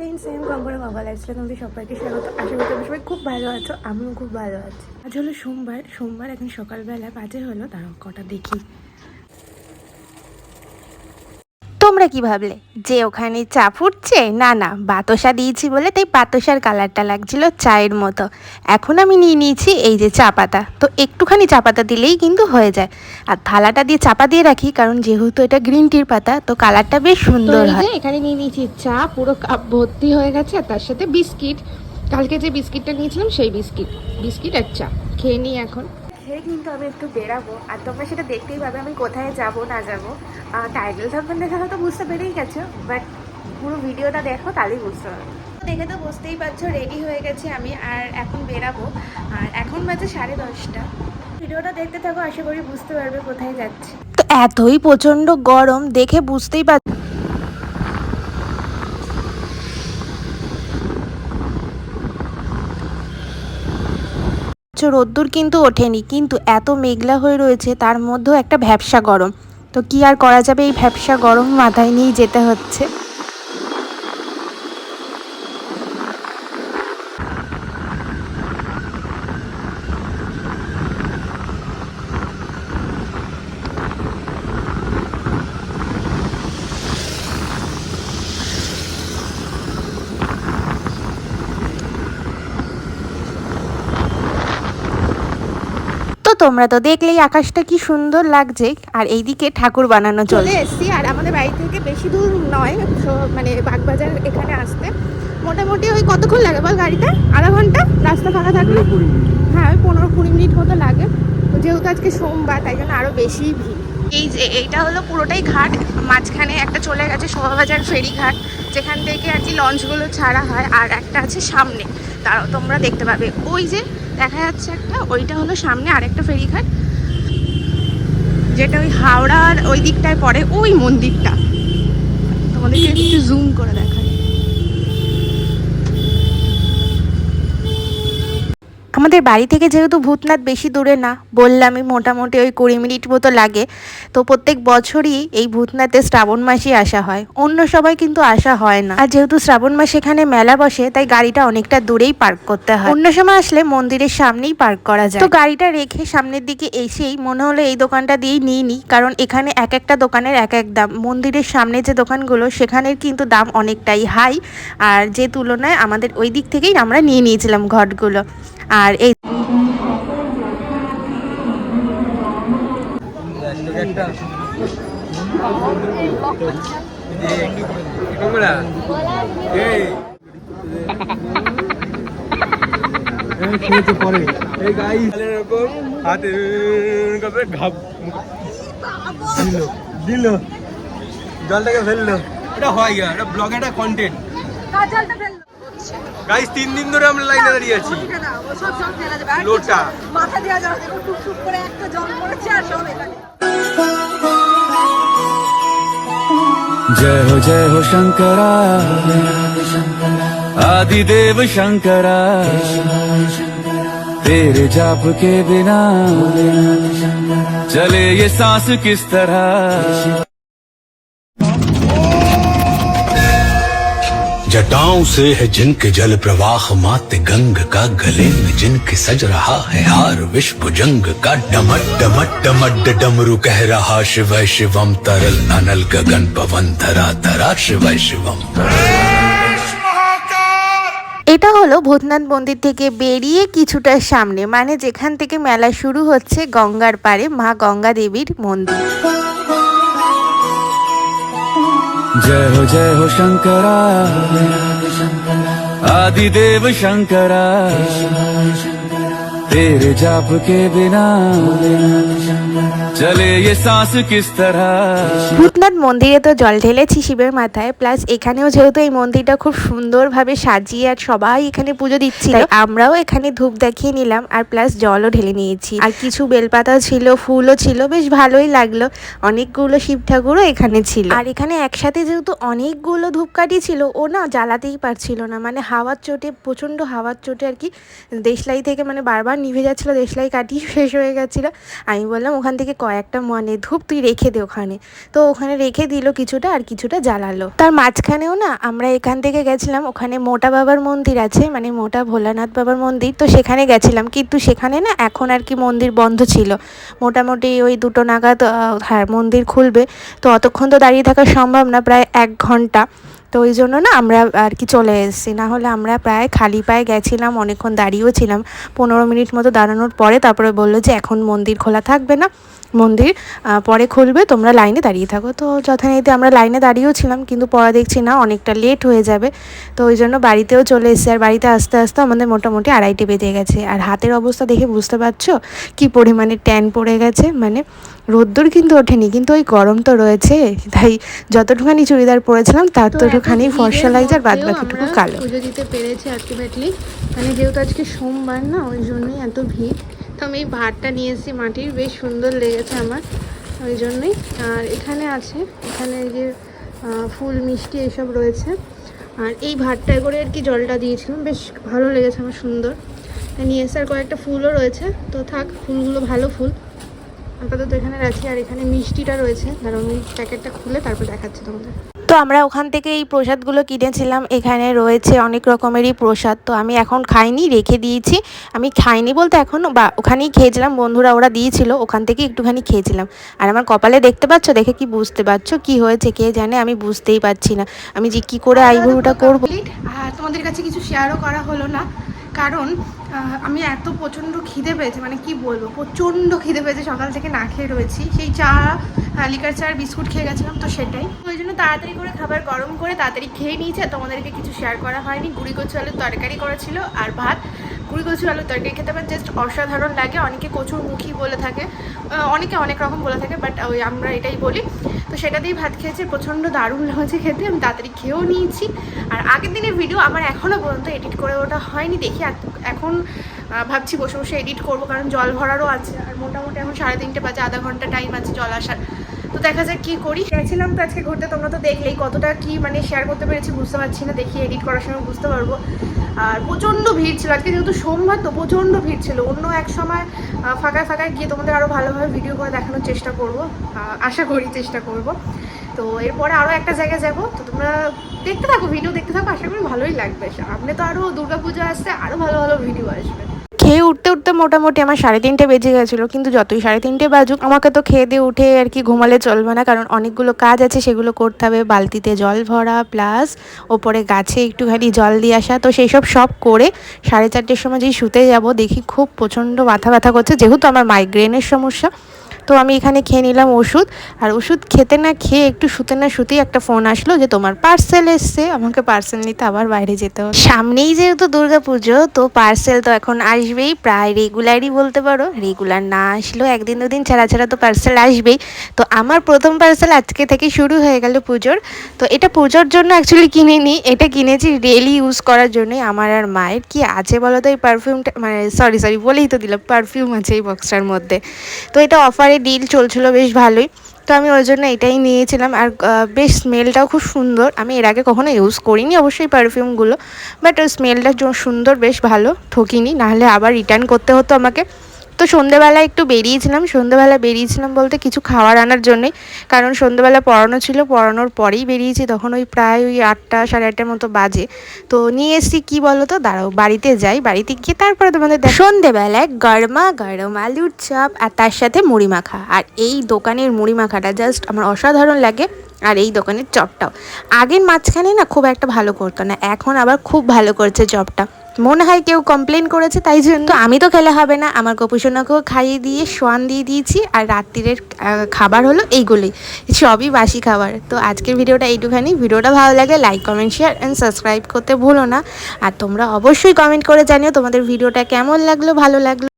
Friends, আমি কঙ্কনা বাবা লাইফস্টাইলে তোমাদের সবাইকে স্বাগত। আশা করি তোমরা সবাই খুব ভালো আছো, আমিও খুব ভালো আছি। আজ হলো সোমবার এখন সকালবেলা বাজে হলো তার কটা দেখি। তোমরা কি ভাবলে যে ওখানে চা ফুটছে? না না, বাতাসা দিয়েছি বলে তাই বাতাসার কালারটা লাগছিল চায়ের মতো। এখন আমি নিয়ে নিয়েছি এই যে চা পাতা, তো একটুখানি চা পাতা দিলেই কিন্তু হয়ে যায়। আর থালাটা দিয়ে চাপা দিয়ে রাখি, কারণ যেহেতু এটা গ্রিন টির পাতা তো কালারটা বেশ সুন্দর হয়। এখানে নিয়ে নিয়েছি চা, পুরো কাপ ভর্তি হয়ে গেছে, আর তার সাথে বিস্কিট। কালকে যে বিস্কিটটা নিয়েছিলাম সেই বিস্কিট আর চা খেয়ে নিই এখন। খেয়ে কিন্তু আমি একটু বেরাবো, আর তোমরা সেটা দেখতেই পাবে আমি কোথায় যাব না যাবো। টাইটেল থাম্বনেল দেখে হয়তো বুঝতে পেরেই গেছো, বাট পুরো ভিডিওটা দেখো তাহলেই বুঝতে পারবে। দেখে তো বুঝতেই পারছো রেডি হয়ে গেছি আমি, আর এখন বেরাবো। আর এখন বাজে 10:30। ভিডিওটা দেখতে থাকো, আশা করি বুঝতে পারবে কোথায় যাচ্ছি। তো এতই প্রচণ্ড গরম দেখে বুঝতেই পারছো রোদ্দুর কিন্তু ওঠেনি, কিন্তু এত মেঘলা হয়ে রয়েছে, তার মধ্যেও একটা ভ্যাপসা গরম। তো কি আর করা যাবে, এই ভ্যাপসা গরম মাথায় নিয়েই যেতে হচ্ছে। তোমরা তো দেখলেই আকাশটা কি সুন্দর লাগছে, আর এইদিকে ঠাকুর বানানো চলে এসছি। আর আমাদের বাড়ি থেকে বেশি দূর নয়, মানে বাগবাজার এখানে আসতে মোটামুটি ওই কতক্ষণ লাগে বল গাড়িতে? আধা ঘন্টা রাস্তা ফাঁকা থাকলে। হ্যাঁ, ওই 15-20 মিনিট মতো লাগে। যেহেতু আজকে সোমবার তাই জন্য আরও বেশি ভিড়। এই যে এইটা হলো পুরোটাই ঘাট, মাঝখানে একটা চলে গেছে শোভাবাজার ফেরি ঘাট, যেখান থেকে আর কি লঞ্চগুলো ছাড়া হয়, আর একটা আছে সামনে, তারাও তোমরা দেখতে পাবে। ওই যে দেখা যাচ্ছে একটা, ওইটা হলো সামনে আরেকটা ফেরিঘাট, যেটা ওই হাওড়ার ওই দিকটায় পড়ে, ওই মন্দিরটা তোমাদেরকে একটু জুম করে দেখায়। আমাদের বাড়ি থেকে যেহেতু ভূতনাথ বেশি দূরে না, বললামই মোটামুটি ওই 20 মিনিট মতো লাগে। তো প্রত্যেক বছরই এই ভূতনাথে শ্রাবণ মাসেই আসা হয়, অন্য সবাই কিন্তু আসা হয় না। আর যেহেতু শ্রাবণ মাসে এখানে মেলা বসে, তাই গাড়িটা অনেকটা দূরেই পার্ক করতে হয়। অন্য সময় আসলে মন্দিরের সামনেই পার্ক করা যায়। তো গাড়িটা রেখে সামনের দিকে এসেই মনে হলো এই দোকানটা দিয়েই নিয়ে নিই, কারণ এখানে এক একটা দোকানের এক এক দাম। মন্দিরের সামনে যে দোকানগুলো সেখানের কিন্তু দাম অনেকটাই হাই, আর যে তুলনায় আমাদের ওই দিক থেকেই আমরা নিয়ে নিয়েছিলাম ঘটগুলো। আর এই দিল জলটাকে ফেললো, এটা হয় এটা ব্লগে একটা কন্টেন্ট। গাইস 3 দিন ধরে আমরা লাইনে দাঁড়িয়ে আছি। লোটা মাথা দেওয়া যাবে, টুক করে একটা জল পড়েছে আর সব এখানে। जय हो शंकरा आदिदेव शंकरा, तेरे जाप के बिना चले ये सांस किस तरह। जटाओं से है जिनके जल प्रवाह, माते गंग का गले में जिनके सज रहा है हार, विश्व जंग का डमट डमट डमट डमरू कह रहा शिवय शिवम, तरल अनल गगन पवन धरा धरा शिवय शिवम। এটা হলো ভূতনাথ মন্দির থেকে বেরিয়ে কিছুটা সামনে, মানে যেখান থেকে মেলা শুরু হচ্ছে, গঙ্গার পাড়ে মা গঙ্গা দেবীর মন্দির। जय हो शंकरा आदिदेव शंकरा, तेरे जाप के बिना चले ये सांस किस तरह। ভূতনাথ মন্দিরে তো জল ঢেলেছি শিবের মাথায়, প্লাস এখানেও যেহেতু এই মন্দিরটা খুব সুন্দরভাবে সাজিয়ে আর সবাই এখানে পুজো দিচ্ছিল, আমরাও এখানে ধূপ দেখিয়ে নিলাম, আর প্লাস জলও ঢেলে নিয়েছি, আর কিছু বেলপাতা ছিল, ফুলও ছিল, বেশ ভালোই লাগলো। অনেকগুলো শিব ঠাকুরও এখানে ছিল, আর এখানে একসাথে যেহেতু অনেকগুলো ধূপকাঠি ছিল, ও না জ্বালাতেই পারছিল না, মানে হাওয়ার চোটে, প্রচণ্ড হাওয়ার চোটে আর কি দেশলাই থেকে মানে বারবার নিভে যাচ্ছিলো, দেশলাই কাঠি শেষ হয়ে গেছিলো। আমি বললাম ওখান থেকে কয়েকটা মানে ধূপ তুই রেখে দে ওখানে। তো ওখানে রেখে দিল কিছুটা, আর কিছুটা জ্বালালো। তার মাঝখানেও না আমরা এখান থেকে গেছিলাম, ওখানে মোটা বাবার মন্দির আছে, মানে মোটা ভোলানাথ বাবার মন্দির, তো সেখানে গেছিলাম। কিন্তু সেখানে না এখন আর কি মন্দির বন্ধ ছিল, মোটামুটি ওই 2টো নাগাদ হ্যাঁ মন্দির খুলবে। তো অতক্ষণ তো দাঁড়িয়ে থাকা সম্ভব না, প্রায় 1 ঘন্টা। তো ওই জন্য না আমরা আর কি চলে এসেছি, না হলে আমরা প্রায় খালি পায়ে গেছিলাম, অনেকক্ষণ দাঁড়িয়েও ছিলাম। 15 মিনিট মতো দাঁড়ানোর পরে তারপরে বললো যে এখন মন্দির খোলা থাকবে না, মন্দির পরে খুলবে, তোমরা লাইনে দাঁড়িয়ে থাকো। তো যথারীতি আমরা লাইনে দাঁড়িয়েও ছিলাম, কিন্তু পরে দেখছি না অনেকটা লেট হয়ে যাবে। তো ওই জন্য বাড়িতেও চলে এসেছি। আর বাড়িতে আস্তে আস্তে আমাদের মোটামুটি 2:30 বেজে গেছে। আর হাতের অবস্থা দেখে বুঝতে পারছো কি পরিমাণে ট্যান পড়ে গেছে, মানে রোদ্দুর কিন্তু ওঠেনি, কিন্তু ওই গরম তো রয়েছে, তাই যতটুখানি চুড়িদার পরেছিলাম তার ততটুখানি ফর্সা লাগছে, আর বাদ বাকিটুকু কালো। পুজো দিতে পেরেছি আলটিমেটলি, মানে যেহেতু আজকে সোমবার না, ওই জন্যই এত ভিড়। তো আমি এই ভাতটা নিয়ে এসেছি মাটির, বেশ সুন্দর লেগেছে আমার, ওই জন্যই। আর এখানে আছে, এখানে যে ফুল মিষ্টি এসব রয়েছে। আর এই ভাতটায় করে আর কি জলটা দিয়েছিলাম, বেশ ভালো লেগেছে আমার, সুন্দর নিয়ে এসে। আর কয়েকটা ফুলও রয়েছে, তো থাক, ফুলগুলো ভালো ফুল আপাতত এখানে রাখি। আর এখানে মিষ্টিটা রয়েছে, কারণ আমি প্যাকেটটা খুলে তারপর দেখাচ্ছি তোমাদের। তো আমরা ওখান থেকে এই প্রসাদগুলো কিনেছিলাম, এখানে রয়েছে অনেক রকমেরই প্রসাদ। তো আমি এখন খাইনি, রেখে দিয়েছি। আমি খাইনি বলতে এখন বা ওখানেই খেয়েছিলাম, বন্ধুরা ওরা দিয়েছিল, ওখান থেকে একটুখানি খেয়েছিলাম। আর আমার কপালে দেখতে পাচ্ছ, দেখে কি বুঝতে পারছো কি হয়েছে কে জানে, আমি বুঝতেই পারছি না আমি যে কী করে আইব্রোটা করবো। আর তোমাদের কাছে কিছু শেয়ারও করা হলো না, কারণ আমি এত প্রচণ্ড খিদে পেয়েছে, মানে কি বলবো, প্রচণ্ড খিদে পেয়েছে, সকাল থেকে না খেয়ে রয়েছি। সেই চা, লিকার চা আর বিস্কুট খেয়ে গেছিলাম, তো সেটাই। ওই জন্য তাড়াতাড়ি করে খাবার গরম করে তাড়াতাড়ি খেয়ে নিয়েছে। তোমাদেরকে কিছু শেয়ার করা হয়নি। গুঁড়ি কচু আলুর তরকারি করেছিল আর ভাত। গুঁড়ি কচু আলুর তরকারি খেতে আমার জাস্ট অসাধারণ লাগে। অনেকে কচুর মুখী বলে থাকে, অনেকে অনেক রকম বলে থাকে, বাট ওই আমরা এটাই বলি। তো সেটা দিয়েই ভাত খেয়েছে, প্রচণ্ড দারুণ লাগছে খেতে। আমি তাড়াতাড়ি খেয়েও নিয়েছি। আর আগের দিনের ভিডিও আমার এখনও পর্যন্ত এডিট করে ওটা হয়নি, দেখি এখন ভাবছি বসে বসে এডিট করবো, কারণ জল ভরারও আছে। আর মোটামুটি এখন 3:30 বাজে, আধা ঘন্টা টাইম আছে জল আসার। তো দেখা যাক কী করি। গেছিলাম তো আজকে ঘুরতে, তোমরা তো দেখলেই কতটা কি মানে শেয়ার করতে পেরেছি বুঝতে পারছি না, দেখি এডিট করার সময় বুঝতে পারবো। আর প্রচণ্ড ভিড় ছিল আজকে, যেহেতু সোমবার তো প্রচণ্ড ভিড় ছিল। অন্য এক সময় ফাঁকায় ফাঁকায় গিয়ে তোমাদের আরও ভালোভাবে ভিডিও করে দেখানোর চেষ্টা করব, আশা করি চেষ্টা করব। তো এরপরে আরও একটা জায়গায় যাব, তো তোমরা দেখতে থাকো, ভিডিও দেখতে থাকো, আশা করি ভালোই লাগবে। সামনে তো আরও দুর্গাপুজো আসছে, আরও ভালো ভালো ভিডিও আসবে। খেয়ে উঠতে উঠতে মোটামুটি আমার 3:30 বেজে গেছিলো, কিন্তু যতই 3:30 বাজুক আমাকে তো খেয়ে দিয়ে উঠে আর কি ঘুমালে চলবে না, কারণ অনেকগুলো কাজ আছে, সেগুলো করতে হবে। বালতিতে জল ভরা, প্লাস ওপরে গাছে একটুখানি জল দিয়ে আসা। তো সেই সব করে 4:30 সময় যেই শুতে যাব, দেখি খুব প্রচণ্ড মাথা ব্যথা করছে, যেহেতু আমার মাইগ্রেনের সমস্যা। তো আমি এখানে খেয়ে নিলাম ওষুধ। আর ওষুধ খেতে না খেয়ে একটু শুতে না শুতেই একটা ফোন আসলো যে তোমার পার্সেল এসছে। আমাকে পার্সেল নিতে আবার বাইরে যেতে হবে। সামনেই যেহেতু দুর্গাপুজো, তো পার্সেল তো এখন আসবেই, প্রায় রেগুলারই বলতে পারো। রেগুলার না আসলেও 1 দিন 2 দিন ছাড়া ছাড়া তো পার্সেল আসবেই। তো আমার প্রথম পার্সেল আজকে থেকে শুরু হয়ে গেল পুজোর। তো এটা পুজোর জন্য অ্যাকচুয়ালি কিনিনি, এটা কিনেছি ডেলি ইউজ করার জন্যই। আমার আর মায়ের কি আছে বলো তো এই পারফিউমটা, মানে সরি বলেই তো দিলাম, পারফিউম আছে এই বক্সটার মধ্যে। তো এটা অফারে ডিল চলছিল বেশ ভালোই, তো আমি ওই জন্য এটাই নিয়েছিলাম। আর বেশ স্মেলটাও খুব সুন্দর। আমি এর আগে কখনো ইউজ করিনি অবশ্যই পারফিউমগুলো, বাট ওই স্মেলটা সুন্দর, বেশ ভালো, ঠকিনি, নাহলে আবার রিটার্ন করতে হতো আমাকে। তো সন্ধ্যেবেলা একটু বেরিয়েছিলাম বলতে কিছু খাবার আনার জন্যই, কারণ সন্ধ্যেবেলা পড়ানো ছিল, পড়ানোর পরেই বেরিয়েছি, তখন ওই প্রায় ওই 8টা 8:30 মতো বাজে। তো নিয়ে এসেছি কী বলো তো, দাঁড়াও বাড়িতে যাই, বাড়িতে গিয়ে তারপরে তোমাদের সন্ধ্যেবেলায় গরমা গরম আলুর চপ আর তার সাথে মুড়ি মাখা। আর এই দোকানের মুড়ি মাখাটা জাস্ট আমার অসাধারণ লাগে, আর এই দোকানের চপটাও। আগের মাঝখানে না খুব একটা ভালো করতো না, এখন আবার খুব ভালো করছে চপটা। মনে হয় কেউ কমপ্লেন করেছে, তাই জন্য। তো আমি তো খেলে হবে না, আমার গোপুসোনাকেও খাইয়ে দিয়ে শোয়ান দিয়ে দিয়েছি। আর রাত্রিরের খাবার হলো এইগুলোই, সবই বাসি খাবার। তো আজকের ভিডিওটা এইটুখানি। ভিডিওটা ভালো লাগে like comment share and subscribe করতে ভুলো না। আর তোমরা অবশ্যই কমেন্ট করে জানিও তোমাদের ভিডিওটা কেমন লাগলো, ভালো লাগলো।